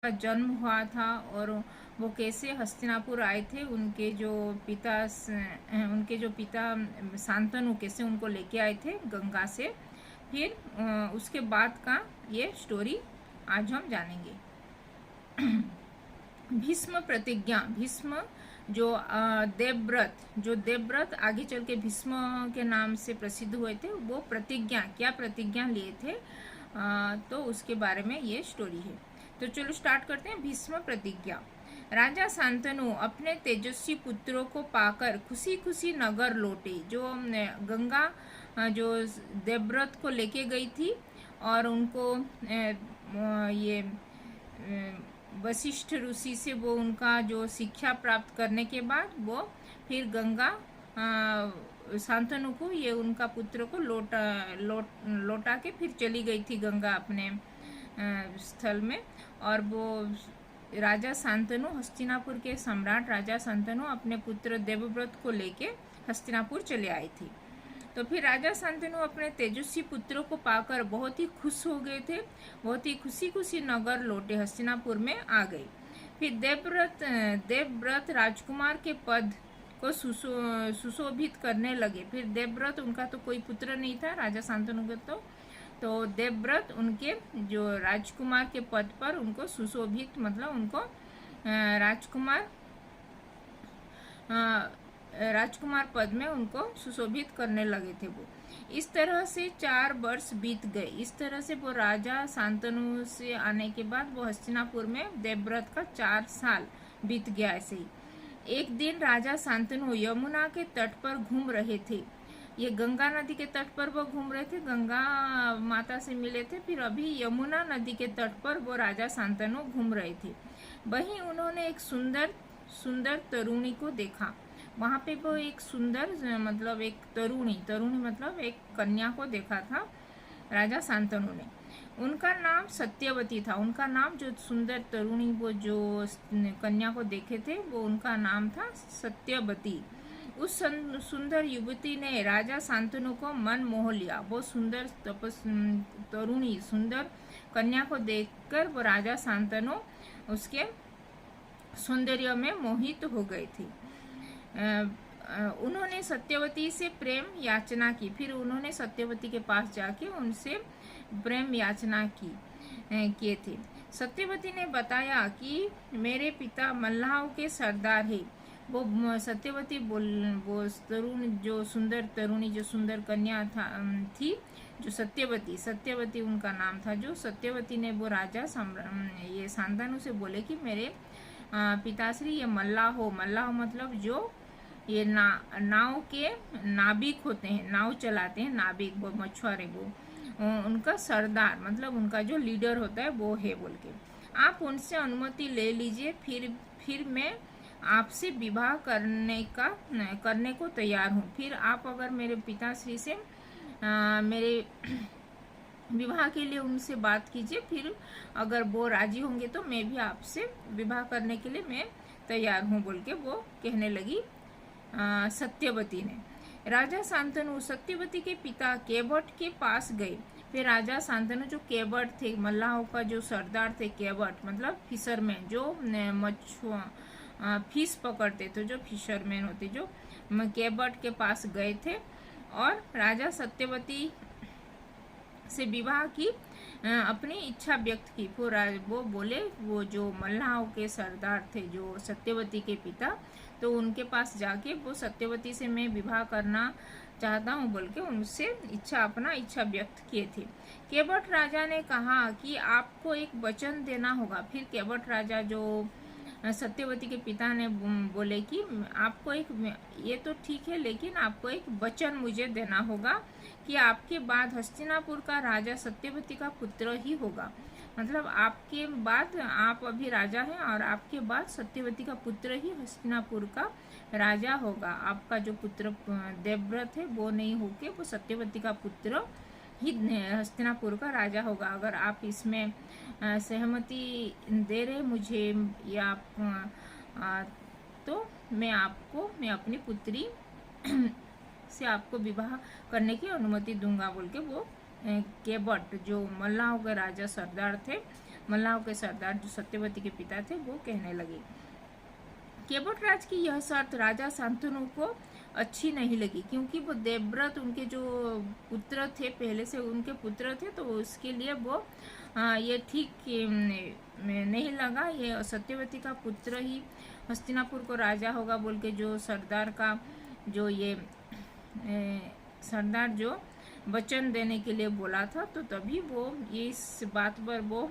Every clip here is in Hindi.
का जन्म हुआ था और वो कैसे हस्तिनापुर आए थे, उनके जो पिता शांतनु कैसे उनको लेके आए थे गंगा से। फिर उसके बाद का ये स्टोरी आज हम जानेंगे। भीष्म प्रतिज्ञा। भीष्म जो देवव्रत आगे चल के भीष्म के नाम से प्रसिद्ध हुए थे, वो प्रतिज्ञा क्या प्रतिज्ञा लिए थे, तो उसके बारे में ये स्टोरी है। तो चलो स्टार्ट करते हैं। भीष्म प्रतिज्ञा। राजा शांतनु अपने तेजस्वी पुत्रों को पाकर खुशी खुशी नगर लौटे। जो गंगा जो देवव्रत को लेके गई थी और उनको ये वशिष्ठ ऋषि से वो उनका जो शिक्षा प्राप्त करने के बाद वो फिर गंगा शांतनु को ये उनका पुत्र को लौटा के फिर चली गई थी गंगा अपने स्थल में। और वो राजा शांतनु, हस्तिनापुर के सम्राट राजा शांतनु अपने पुत्र देवव्रत को लेके हस्तिनापुर चले आई थी। तो फिर राजा शांतनु अपने तेजस्वी पुत्रों को पाकर बहुत ही खुश हो गए थे, बहुत ही खुशी खुशी नगर लौटे, हस्तिनापुर में आ गए। फिर देवव्रत राजकुमार के पद को सुशोभित करने लगे। फिर देवव्रत, उनका तो कोई पुत्र नहीं था राजा शांतनु का, तो देवव्रत उनके जो राजकुमार के पद पर उनको सुशोभित मतलब उनको राजकुमार पद में उनको सुशोभित करने लगे थे वो। इस तरह से 4 वर्ष बीत गए। इस तरह से वो राजा शांतनु से आने के बाद वो हस्तिनापुर में देवव्रत का 4 साल बीत गया। ऐसे ही एक दिन राजा शांतनु यमुना के तट पर घूम रहे थे। ये गंगा नदी के तट पर वो घूम रहे थे, गंगा माता से मिले थे। फिर अभी यमुना नदी के तट पर वो राजा शांतनु घूम रहे थे। वहीं उन्होंने एक सुंदर तरुणी को देखा। वहाँ पे वो एक सुंदर मतलब एक तरुणी मतलब एक कन्या को देखा था राजा शांतनु ने। उनका नाम सत्यवती था। उनका नाम, जो सुंदर तरुणी वो जो कन्या को देखे थे, वो उनका नाम था सत्यवती। उस सुंदर युवती ने राजा शांतनु को मन मोह लिया। वो सुंदर तरुणी सुंदर कन्या को देखकर वो राजा शांतनु उसके सौंदर्य में मोहित हो गए थे। उन्होंने सत्यवती से प्रेम याचना की। फिर उन्होंने सत्यवती के पास जाके उनसे प्रेम याचना किए थे। सत्यवती ने बताया कि मेरे पिता मल्लाहों के सरदार है। वो सत्यवती वो जो सुंदर कन्या थी, जो सत्यवती उनका नाम था। जो सत्यवती ने वो राजा ये शांतनु से बोले कि मेरे पिताश्री ये मल्लाह मतलब जो ये नाव के नाविक होते हैं, नाव चलाते हैं नाविक, वो मछुआरे, वो उनका सरदार मतलब उनका जो लीडर होता है वो है बोल के। आप उनसे अनुमति ले लीजिए, फिर मैं आपसे विवाह करने को तैयार हूँ। फिर आप अगर मेरे पिताश्री से मेरे विवाह के लिए उनसे बात कीजिए, फिर अगर वो राजी होंगे तो मैं भी आपसे विवाह करने के लिए मैं तैयार हूँ बोल के वो कहने लगी सत्यवती ने। राजा शांतनु सत्यवती के पिता केवट के पास गए। फिर राजा शांतनु जो केवट थे, मल्लाहों का जो सरदार थे, केवट मतलब फिशरमैन, जो फिश पकड़ते थे, जो फिशरमैन होते, जो केवट के पास गए थे और राजा सत्यवती से विवाह की अपनी इच्छा व्यक्त की। वो बोले, वो जो मल्लाहों के सरदार थे, जो सत्यवती के पिता, तो उनके पास जाके वो सत्यवती से मैं विवाह करना चाहता हूँ बोल के उनसे अपना इच्छा व्यक्त किए थे। केवट राजा ने कहा कि आपको एक वचन देना होगा। फिर केवट राजा जो सत्यवती के पिता ने बोले कि आपको ये तो ठीक है, लेकिन आपको एक वचन मुझे देना होगा कि आपके बाद हस्तिनापुर का राजा सत्यवती का पुत्र ही होगा। मतलब आपके बाद, आप अभी राजा हैं और आपके बाद सत्यवती का पुत्र ही हस्तिनापुर का राजा होगा। आपका जो पुत्र देवव्रत है वो नहीं होके वो सत्यवती का पुत्र ही हस्तिनापुर का राजा होगा। अगर आप इसमें सहमति दे रहे मुझे, या तो मैं अपनी पुत्री से आपको विवाह करने की अनुमति दूंगा बोल के वो केवट, जो मल्लाहों के राजा सरदार थे, मल्लाहों के सरदार जो सत्यवती के पिता थे वो कहने लगे। केवटराज की यह शर्त राजा शांतनु को अच्छी नहीं लगी, क्योंकि वो देवव्रत उनके जो पुत्र थे, पहले से उनके पुत्र थे, तो उसके लिए वो ये ठीक नहीं लगा। ये सत्यवती का पुत्र ही हस्तिनापुर को राजा होगा बोल के जो सरदार का जो ये सरदार जो वचन देने के लिए बोला था, तो तभी वो ये इस बात पर वो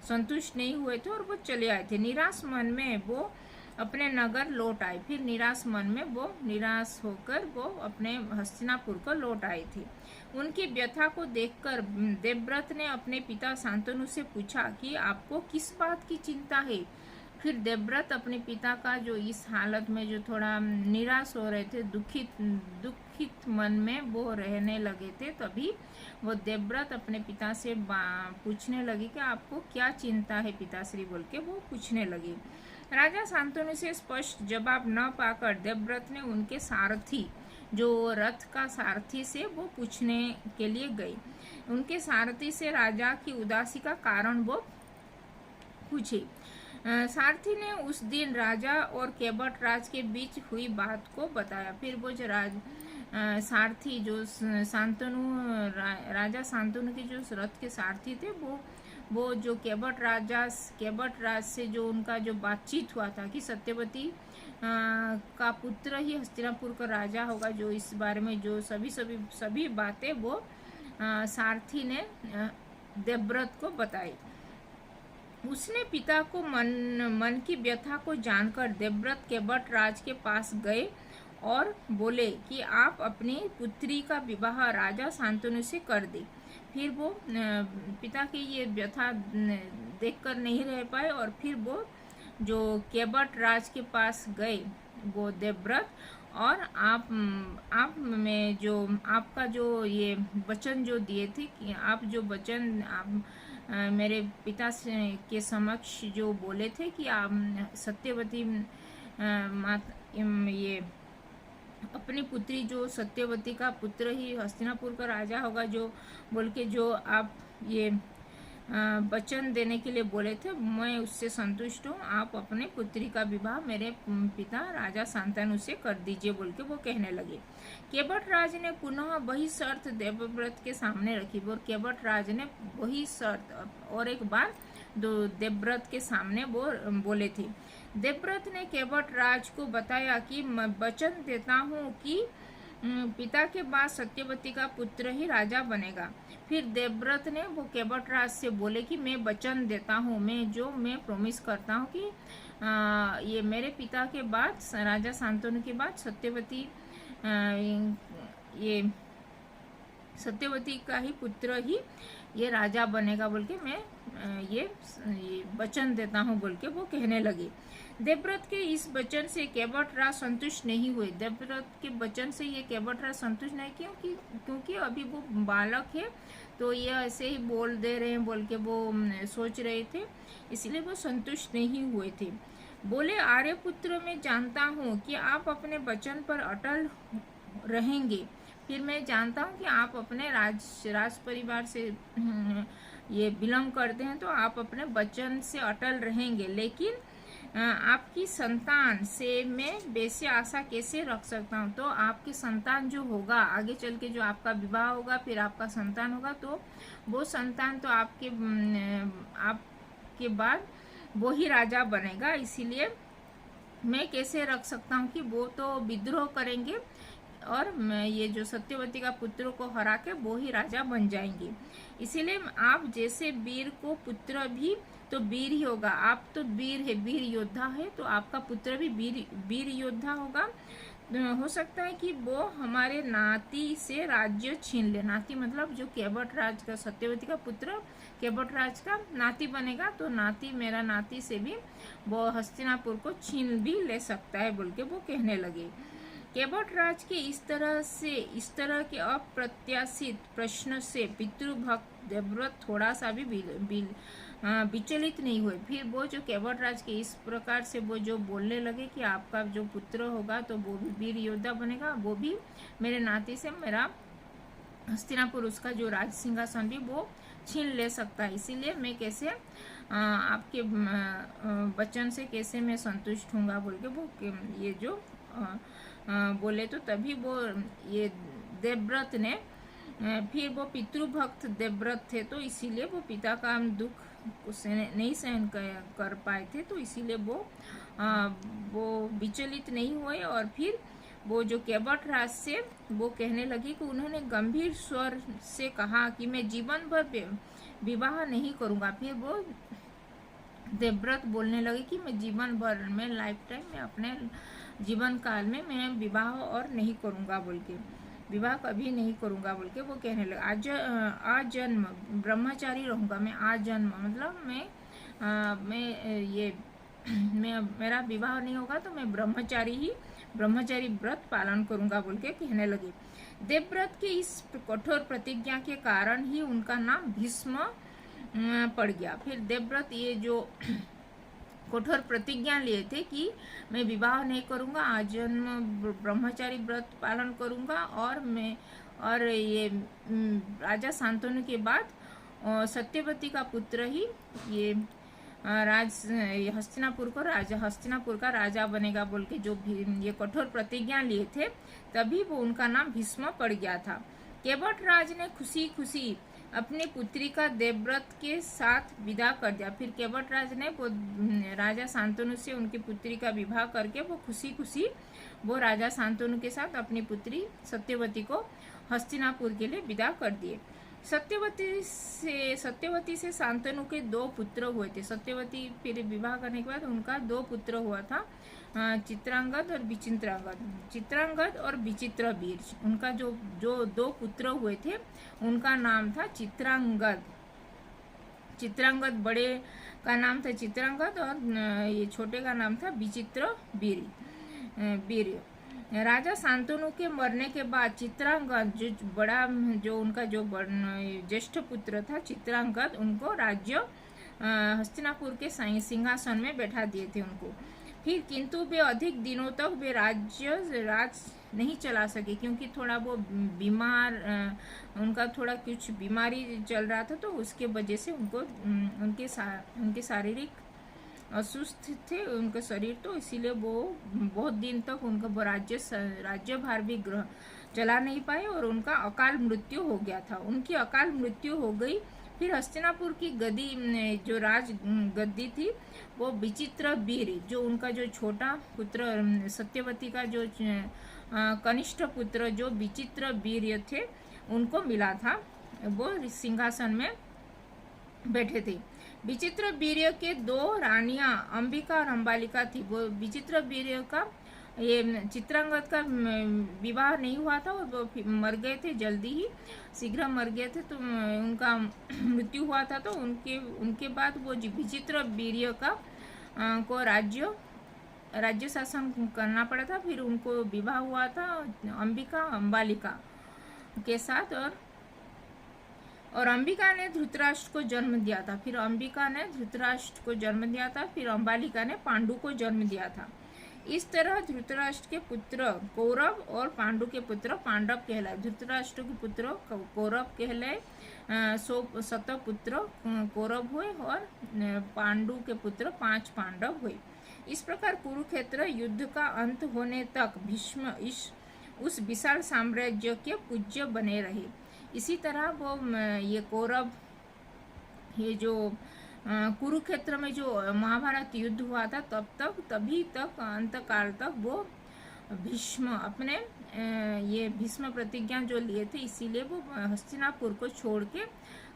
संतुष्ट नहीं हुए थे और वो चले आए थे। निराश मन में वो अपने नगर लौट आए। फिर निराश होकर वो अपने हस्तिनापुर को लौट आए थे। उनकी व्यथा को देखकर देवव्रत ने अपने पिता शांतनु से पूछा कि आपको किस बात की चिंता है। फिर देवव्रत अपने पिता का जो इस हालत में जो थोड़ा निराश हो रहे थे, दुखित मन में वो रहने लगे थे, तभी वो देवव्रत अपने पिता से पूछने लगे कि आपको क्या चिंता है पिताश्री बोल के वो पूछने लगे। राजा शांतनु से स्पष्ट जवाब न पाकर देवव्रत ने उनके सारथी जो रथ का सारथी से वो पूछने के लिए गए। उनके सारथी से राजा की उदासी का कारण वो पूछे। सारथी ने उस दिन राजा और केवटराज के बीच हुई बात को बताया। फिर वो जो सारथी जो राजा शांतनु के जो रथ के सारथी थे, वो जो केवटराज से जो उनका जो बातचीत हुआ था कि सत्यवती का पुत्र ही हस्तिनापुर का राजा होगा, जो इस बारे में जो सभी बातें वो सारथी ने देवव्रत को बताई। उसने पिता को मन की व्यथा को जानकर देवव्रत केवटराज के पास गए और बोले कि आप अपनी पुत्री का विवाह राजा शांतनु से कर दे। फिर वो पिता की ये व्यथा देखकर नहीं रह पाए और फिर वो जो केवटराज के पास गए वो देवव्रत, और आप में जो आपका जो ये वचन जो दिए थे कि आप जो वचन आप मेरे पिता के समक्ष जो बोले थे कि आप सत्यवती ये अपनी पुत्री जो सत्यवती का पुत्र ही हस्तिनापुर का राजा होगा जो बोल के जो आप ये वचन देने के लिए बोले थे, मैं उससे संतुष्ट हूँ। आप अपने पुत्री का विवाह मेरे पिता राजा शांतनु से कर दीजिए बोल के वो कहने लगे। केवटराज ने पुनः वही शर्त देवव्रत के सामने रखी। और केवटराज ने वही शर्त और एक बार देवव्रत के सामने वो बोले थे। देवव्रत ने केवटराज को बताया कि मैं वचन देता हूँ कि पिता के बाद सत्यवती का पुत्र ही राजा बनेगा। फिर देवव्रत ने वो केवटराज से बोले कि मैं वचन देता हूँ, मैं प्रॉमिस करता हूँ कि ये मेरे पिता के बाद राजा शांतनु के बाद सत्यवती का ही पुत्र ही ये राजा बनेगा बोल के मैं ये वचन देता हूँ बोल के वो कहने लगे। देवव्रत के इस वचन से केवटराज संतुष्ट नहीं हुए। देवव्रत के वचन से ये केवटराज संतुष्ट नहीं, क्योंकि अभी वो बालक है, तो ये ऐसे ही बोल दे रहे हैं बोल के वो सोच रहे थे, इसलिए वो संतुष्ट नहीं हुए थे। बोले, आर्यपुत्र मैं जानता हूँ कि आप अपने वचन पर अटल रहेंगे। फिर मैं जानता हूँ कि आप अपने राज परिवार से ये बिलोंग करते हैं, तो आप अपने वचन से अटल रहेंगे। लेकिन आपकी संतान से मैं वैसी आशा कैसे रख सकता हूँ। तो आपकी संतान जो होगा आगे चल के, जो आपका विवाह होगा, फिर आपका संतान होगा, तो वो संतान तो आपके बाद वो ही राजा बनेगा। इसीलिए मैं कैसे रख सकता हूँ कि वो तो विद्रोह करेंगे और ये जो सत्यवती का पुत्र को हरा के वो ही राजा बन जाएंगे। इसीलिए आप जैसे वीर को पुत्र भी तो वीर ही होगा। आप तो वीर है, वीर योद्धा है, तो आपका पुत्र भी वीर योद्धा होगा। हो सकता है कि वो हमारे नाती से राज्य छीन ले। नाती मतलब जो केवटराज का, सत्यवती का पुत्र केवटराज का नाती बनेगा, तो मेरा नाती से भी वो हस्तिनापुर को छीन भी ले सकता है बोल के वो कहने लगे। केवटराज के इस तरह के अप्रत्याशित प्रश्न से पितृभक्त देवव्रत थोड़ा सा भी विचलित नहीं हुए। फिर वो जो केवटराज के इस प्रकार से वो जो बोलने लगे कि आपका जो पुत्र होगा तो वो भी वीर योद्धा बनेगा, वो भी मेरे नाती से मेरा हस्तिनापुर उसका जो राज सिंहासन भी वो छीन ले सकता है, इसीलिए मैं कैसे आपके वचन से कैसे मैं संतुष्ट हूँगा बोल के वो ये जो बोले। तो तभी वो ये देवव्रत ने फिर वो पितृभक्त देवव्रत थे, तो इसीलिए वो पिता का दुख नहीं सहन कर पाए थे, तो इसीलिए वो विचलित नहीं हुए। और फिर वो जो केवट राज से वो कहने लगी कि उन्होंने गंभीर स्वर से कहा कि मैं जीवन भर विवाह नहीं करूँगा। फिर वो देवव्रत बोलने लगे कि मैं जीवन भर में लाइफ टाइम में अपने जीवन काल में मैं विवाह और नहीं करूँगा बोल के, विवाह कभी नहीं करूँगा बोल के वो कहने लगा। आजन्म ब्रह्मचारी रहूँगा मैं, आजन्म मतलब मैं मेरा विवाह नहीं होगा तो मैं ब्रह्मचारी व्रत पालन करूँगा बोल के कहने लगे। देवव्रत के इस कठोर प्रतिज्ञा के कारण ही उनका नाम भीष्म पड़ गया। फिर देवव्रत ये जो कठोर प्रतिज्ञा लिए थे कि मैं विवाह नहीं करूँगा, आजन्म ब्रह्मचारी व्रत पालन करूँगा, और ये राजा शांतनु के बाद सत्यवती का पुत्र ही ये हस्तिनापुर का राजा बनेगा बोल के जो भी ये कठोर प्रतिज्ञा लिए थे, तभी वो उनका नाम भीष्म पड़ गया था। केवट राज ने खुशी खुशी अपनी पुत्री का देवव्रत के साथ विदा कर दिया। फिर केवट राज ने वो राजा शांतनु से उनकी पुत्री का विवाह करके वो खुशी खुशी वो राजा शांतनु के साथ अपनी पुत्री सत्यवती को हस्तिनापुर के लिए विदा कर दिए। सत्यवती से शांतनु के 2 पुत्र हुए थे। सत्यवती फिर विवाह करने के बाद उनका 2 पुत्र हुआ था, चित्रांगद और विचित्रांगद। चित्रांगद और विचित्रवीर, उनका जो 2 पुत्र हुए थे उनका नाम था चित्रांगद बड़े का नाम था चित्रांगद और ये छोटे का नाम था विचित्रवीर। राजा शांतनु के मरने के बाद चित्रांगद जो उनका ज्येष्ठ पुत्र था चित्रांगद, उनको राज्य हस्तिनापुर के सिंहासन में बैठा दिए थे उनको। फिर किंतु वे अधिक दिनों तक वे राज नहीं चला सके, क्योंकि थोड़ा वो बीमार, उनका थोड़ा कुछ बीमारी चल रहा था, तो उसके वजह से उनको उनके शारीरिक असुस्थ थे उनका शरीर, तो इसीलिए वो बहुत दिन तक उनका वो राज्यभार भी चला नहीं पाए और उनका अकाल मृत्यु हो गया था। उनकी अकाल मृत्यु हो गई। फिर हस्तिनापुर की गद्दी थी वो विचित्रवीर, जो उनका जो छोटा पुत्र सत्यवती का जो कनिष्ठ पुत्र जो विचित्रवीर थे उनको मिला था, वो सिंहासन में बैठे थे। विचित्रवीर के 2 रानियां अंबिका और अंबालिका थी। वो विचित्रवीर का ये चित्रांगद का विवाह नहीं हुआ था और वो मर गए थे, जल्दी ही शीघ्र मर गए थे, तो उनका मृत्यु हुआ था। तो उनके बाद वो विचित्रवीर का को राज्य शासन करना पड़ा था। फिर उनको विवाह हुआ था अंबिका अंबालिका के साथ, और अंबिका ने धृतराष्ट्र को जन्म दिया था। फिर अंबिका ने धृतराष्ट्र को जन्म दिया था, फिर अंबालिका ने पांडु को जन्म दिया था। इस तरह धृतराष्ट्र के पुत्र कौरव और पांडु के पुत्र पांडव कहलाए। धृतराष्ट्र के पुत्र कौरव कहलाए, 100 पुत्र कौरव हुए और पांडु के पुत्र 5 पांडव हुए। इस प्रकार कुरुक्षेत्र युद्ध का अंत होने तक भीष्म उस विशाल साम्राज्य के पूज्य बने रहे। इसी तरह वो ये कौरव ये जो कुरुक्षेत्र में जो महाभारत युद्ध हुआ था तभी तक अंत काल तक वो भीष्म अपने ये भीष्म प्रतिज्ञा जो लिए थे, इसीलिए वो हस्तिनापुर को छोड़ के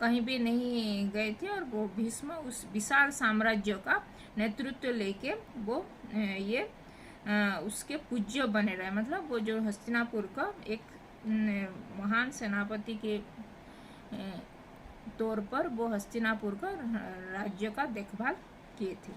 कहीं भी नहीं गए थे और वो भीष्म उस विशाल साम्राज्य का नेतृत्व लेके वो ये उसके पूज्य बने रहे। मतलब वो जो हस्तिनापुर का एक महान सेनापति के तौर पर वो हस्तिनापुर का राज्य का देखभाल किए थे।